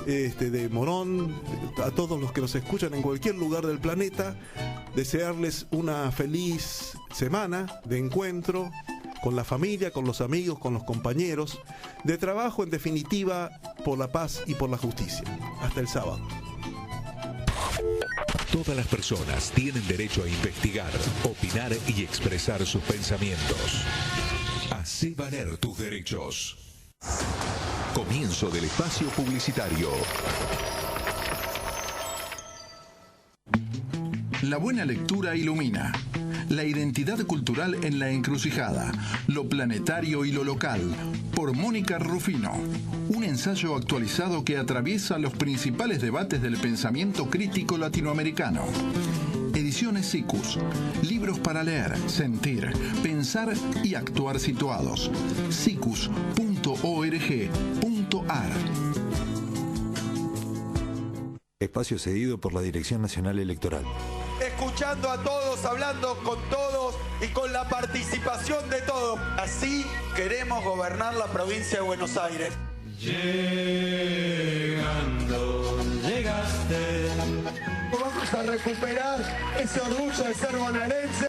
de Morón, a todos los que nos escuchan en cualquier lugar del planeta, desearles una feliz semana de encuentro con la familia, con los amigos, con los compañeros, de trabajo, en definitiva, por la paz y por la justicia. Hasta el sábado. Todas las personas tienen derecho a investigar, opinar y expresar sus pensamientos. Hacé valer tus derechos. Comienzo del espacio publicitario. La buena lectura ilumina. La identidad cultural en la encrucijada. Lo planetario y lo local. Por Mónica Rufino. Un ensayo actualizado que atraviesa los principales debates del pensamiento crítico latinoamericano. Ediciones SICUS. Libros para leer, sentir, pensar y actuar situados. sicus.org.ar. Espacio cedido por la Dirección Nacional Electoral. Escuchando a todos, hablando con todos y con la participación de todos. Así queremos gobernar la provincia de Buenos Aires. Llegando, llegaste. Vamos a recuperar ese orgullo de ser bonaerense.